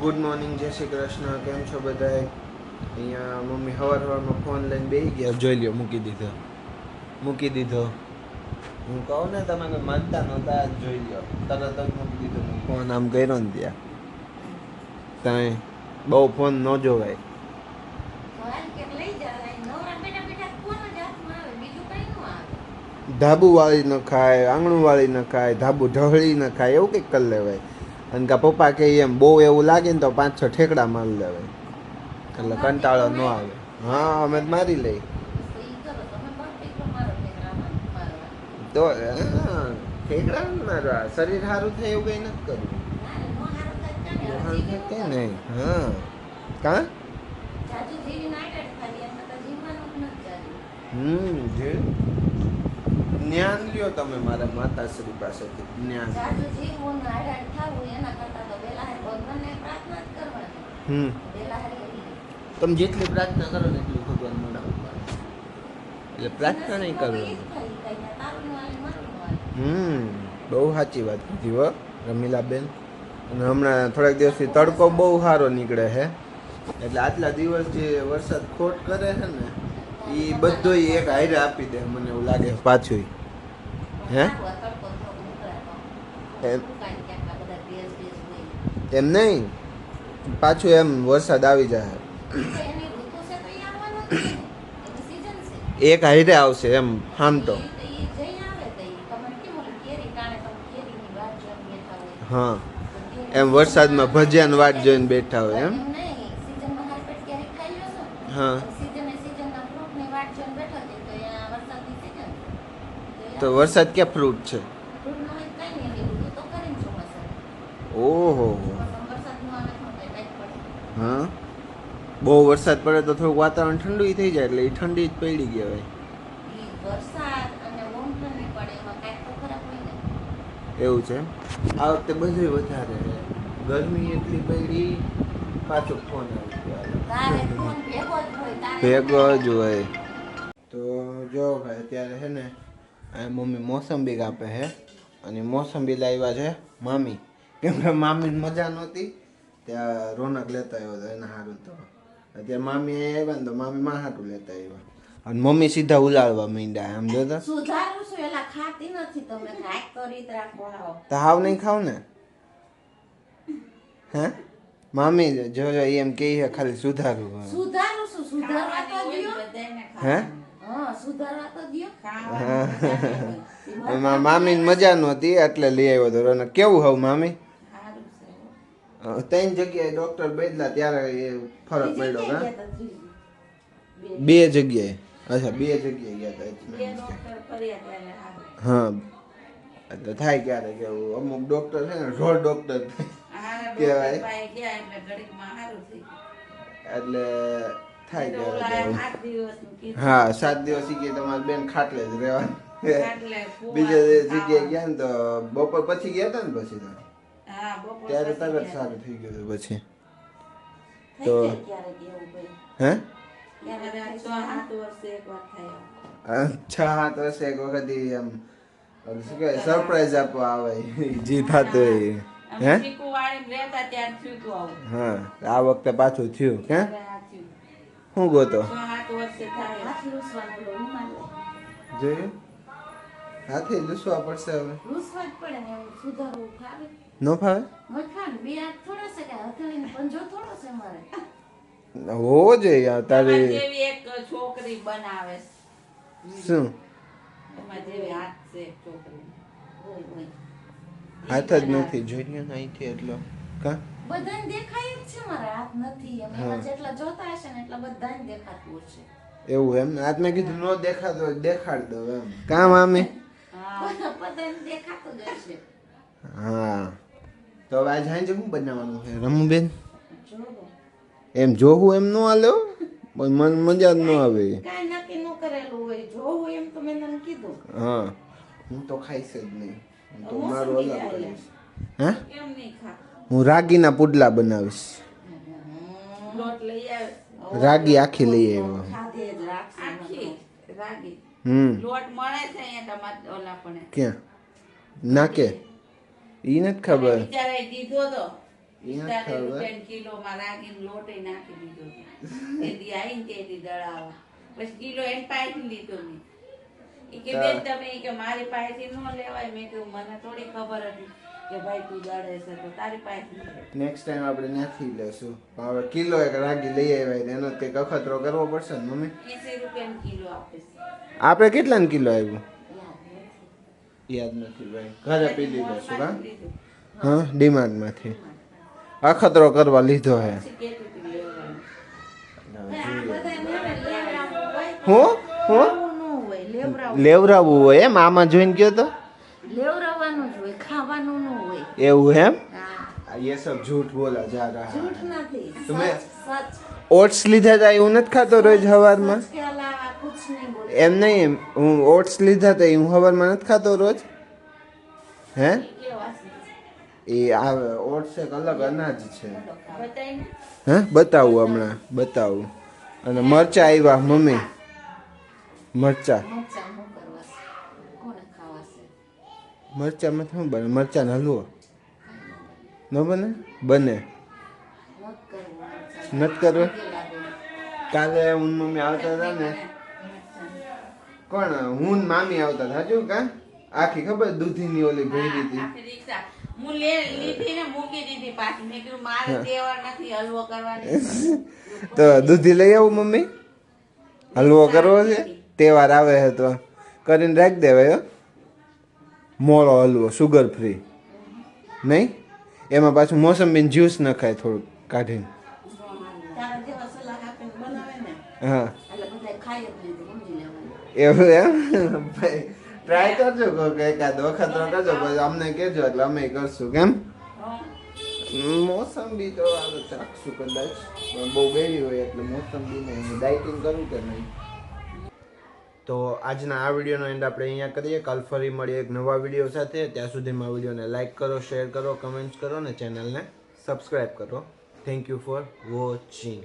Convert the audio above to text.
Good morning, જય શ્રી કૃષ્ણ. કેમ છો બધાય? અહીંયા મમ્મી સવારમાં ફોન લઈને બેસી ગયા. જોઈ લ્યો, મૂકી દીધો. હું કહું ને તમે માનતા નહોતા, જોઈ લ્યો તરત જ મૂકી દીધો. ફોન આમ કર્યો ને ત્યાં કાંઈ બહુ ફોન ન જોવાય. ધાબુ વાળી ન ખાય, આંગણું વાળી ન ખાય, ધાબુ ઢળી ન ખાય, એવું કંઈક કરી લેવાય. અને કા પપ્પા કે એમ બહુ એવું લાગે ને તો 5-6 ઠેકડા મારી લેવાય એટલે કંટાળો ન આવે. હા, અમે મારી લઈ તો ઠેકડા મારવા. શરીર સારું થાય એવું કંઈ નથી કરવું. કે નહીં? હા, કાં જ્ઞાન લ્યો તમે મારા માતાશ્રી પાસેથી જ્ઞાન. તમે જેટલી પ્રાર્થના કરો ને એટલું ભગવાન મળે. એટલે પ્રાર્થના નહીં કરવાની. બહુ સાચી વાત કીધી હો રમીલાબેન. અને હમણાં થોડાક દિવસથી તડકો બહુ સારો નીકળે છે. એટલે આટલા દિવસ જે વરસાદ ખોટ કરે છે ને એ બધો એક હારે આપી દે મને એવું લાગે પાછું. હે એમ નહીં, પાછું એમ વરસાદ આવી જાય એક હારે આવશે એમ આમ તો. હા, એમ વરસાદમાં ભજીયાની વાટ જોઈને બેઠા હોય એમ. હા, તો વરસાદ ક્યાં ફ્રૂટ છે? ઓહો, હા. બહુ વરસાદ પડે તો થોડુંક વાતાવરણ ઠંડુ થઈ જાય એટલે એ ઠંડી જ પડી કહેવાય. એવું છે. આ વખતે બધું વધારે ગરમી એટલી પડી, પાછો ફોન ભેગો જ હોય. તો જો ભાઈ અત્યારે છે ને મમ્મી મોસંબી કાપે છે અને મોસંબી લાવ્યા છે મામી. કેમ કે મામીને મજા નહોતી ત્યાં રોનક લેતા આવ્યો હતો એના સારું. તો અત્યારે મામી આવ્યા ને તો મામી માં હાટું લેતા આવ્યા અને મમ્મી સીધા ઉલાળવા માંડ્યા. આમ જોતા તો હાવ નહીં ખાવ ને. હે મામી જોજો એમ કે ખાલી સુધારું. હે મામી ને મજા નહોતી એટલે લઈ આવ્યો હતો રોનક. કેવું હવે મામી? 3 જગ્યાએ ડોક્ટર બદલા ત્યારે ફરક પડ્યો. કા 2 જગ્યાએ? અચ્છા, 2 જગ્યાએ ગયા હતા. હા, એટલે થાય ક્યારે કેવું અમુક ડોક્ટર છે ને રોડ ડોક્ટર કહેવાય એટલે થાય ક્યારે. હા, 7 દિવસ કે તમારી બેન ખાટલે જ રહેવાનું. બીજા જગ્યાએ ગયા ને તો બપોર પછી ગયા હતા ને પછી તો ત્યારે તરત સારું થઈ ગયું હતું પછી તો. હે 6-7 વર્ષે એક વખત એમ શું કહેવાય સરપ્રાઈઝ આપવા આવે જે થતું હોય. હે હા, આ વખતે પાછું થયું. કે શું ગોતો જોયું? હાથી લૂસવા પડશે હવે. ન ફાવે હોવો જોઈએ તારી છોકરી બનાવે. શું હાથ જ નથી જોઈ ને અહીંથી એટલો કા બધાને દેખાય જ છે. મારા હાથ નથી એમાં જેટલા જોતા હશે ને એટલા બધાને દેખાતું હશે. એવું એમ? આજ મેં કીધું નો દેખાતો દેખાડ દો એમ. કામ આમે બધાને દેખાતું જ હશે. હા, તો હવે આજ હાંજે શું બનાવવાનું છે રમુબેન? એમ જોવું એમ નો હાલે. મન મજા જ ન આવે. કાઈ નક્કી ન કરેલું હોય. જોવું એમ તો મેં તને કીધું. હા, હું તો ખાઈશ જ નહીં. હું તો મારું અલગ કરીશ. હે કેમ નહીં ખા? હું રાગીના પુડલા બનાવીશ. લોટ લઈ આવે. રાગી આખી લઈ આવ્યો. ખાધે જ આખી રાગી. લોટ મળે છે અહીંયા તમારે ઓલા પણ. ક્યાં નાકે? ઈ નથી ખબર. બિચારાએ દીધો તો કિલો માં રાખીને લોટે નાખી દીધો એથી આવીને તેથી દળાવા પછી કિલો એને પાસેથી લીધો મેં કે બેન તમે કે મારી પાસેથી ન લેવાય મેં કીધું મને થોડી ખબર હતી કે ભાઈ તું દળે છે તો તારી પાસેથી નેક્સ્ટ ટાઈમ આપણે ત્યાંથી લેશું પણ હવે કિલો એક રાગી લઈ આવ્યા એનો કંઈક અખતરો કરવો પડશે ને મમ્મી 80 રૂપિયાનો કિલો આપે છે આપણે કેટલાનો કિલો આવ્યું યાદ નથી ભાઈ ઘરે પી લીધો છું કા હા ડિમાન્ડમાંથી અખતરો કરવા લીધો હે હું લેવરાવું હોય એમ આમાં જોઈને ગયો તો લેવરાવાનું જ હોય ખાવાનું ન હોય એવું એમ હા ये सब झूठ बोला जा रहा है झूठ નથી तुम्हें सच ओट्स લીધા તા એવું નથી ખાતો રોજ સવારમાં के अलावा कुछ नहीं बोल એમ નહીં હું ઓટ્સ લીધા તા હું સવારમાં નથી ખાતો રોજ હે એ આ ઓટ્સ એક અલગ અનાજ છે बताइए હે બતાવું હમણાં બતાવું અને મરચા આવ્યા મમ્મી મરચા મરચા હું કરવા છે કોને ખાવા છે મરચામાં શું બને મરચાનો હલવો ન બને બને નથી કરવો કાલે હું મમ્મી આવતા હતા ને કોણ હું ને મામી આવતા હતા હજુ કા આખી ખબર દૂધીની ઓલી ભરી હતી રિક્ષા હું લીધી ને મૂકી દીધી પાછી મેં કીધું મારે તહેવાર નથી હલવો કરવાની તો દૂધી લઈ આવું મમ્મી હલવો કરવો છે તહેવાર આવે છે તો કરીને રાખી દેવાય મોળો હલવો સુગર ફ્રી નહીં એમાં પાછું મોસંબી જ્યુસ નખાય થોડુંક કાઢીને તારા જેવા સલાહ આપીને બનાવે ને હા એટલે બધા ખાઈ જ લીધું સમજી લેવાનું એવું એમ ભાઈ ટ્રાય કરજો કોક એકાદ વખત કરજો પછી અમને કહેજો એટલે અમે કરશું કેમ મોસંબી તો આપણે ચાખશું કદાચ પણ બહુ ગળી હોય એટલે મોસંબી ને ડાયટિંગ કરવું કે નહીં તો આજના આ વિડીયોનો એન્ડ આપણે અહીંયા કરીએ કાલ ફરી મળીએ એક નવા વિડીયો સાથે ત્યાં સુધીમાં વિડીયોને લાઇક કરો શેર કરો કમેન્ટ્સ કરો ને ચેનલને સબસ્ક્રાઈબ કરો થેન્ક યુ ફોર વોચિંગ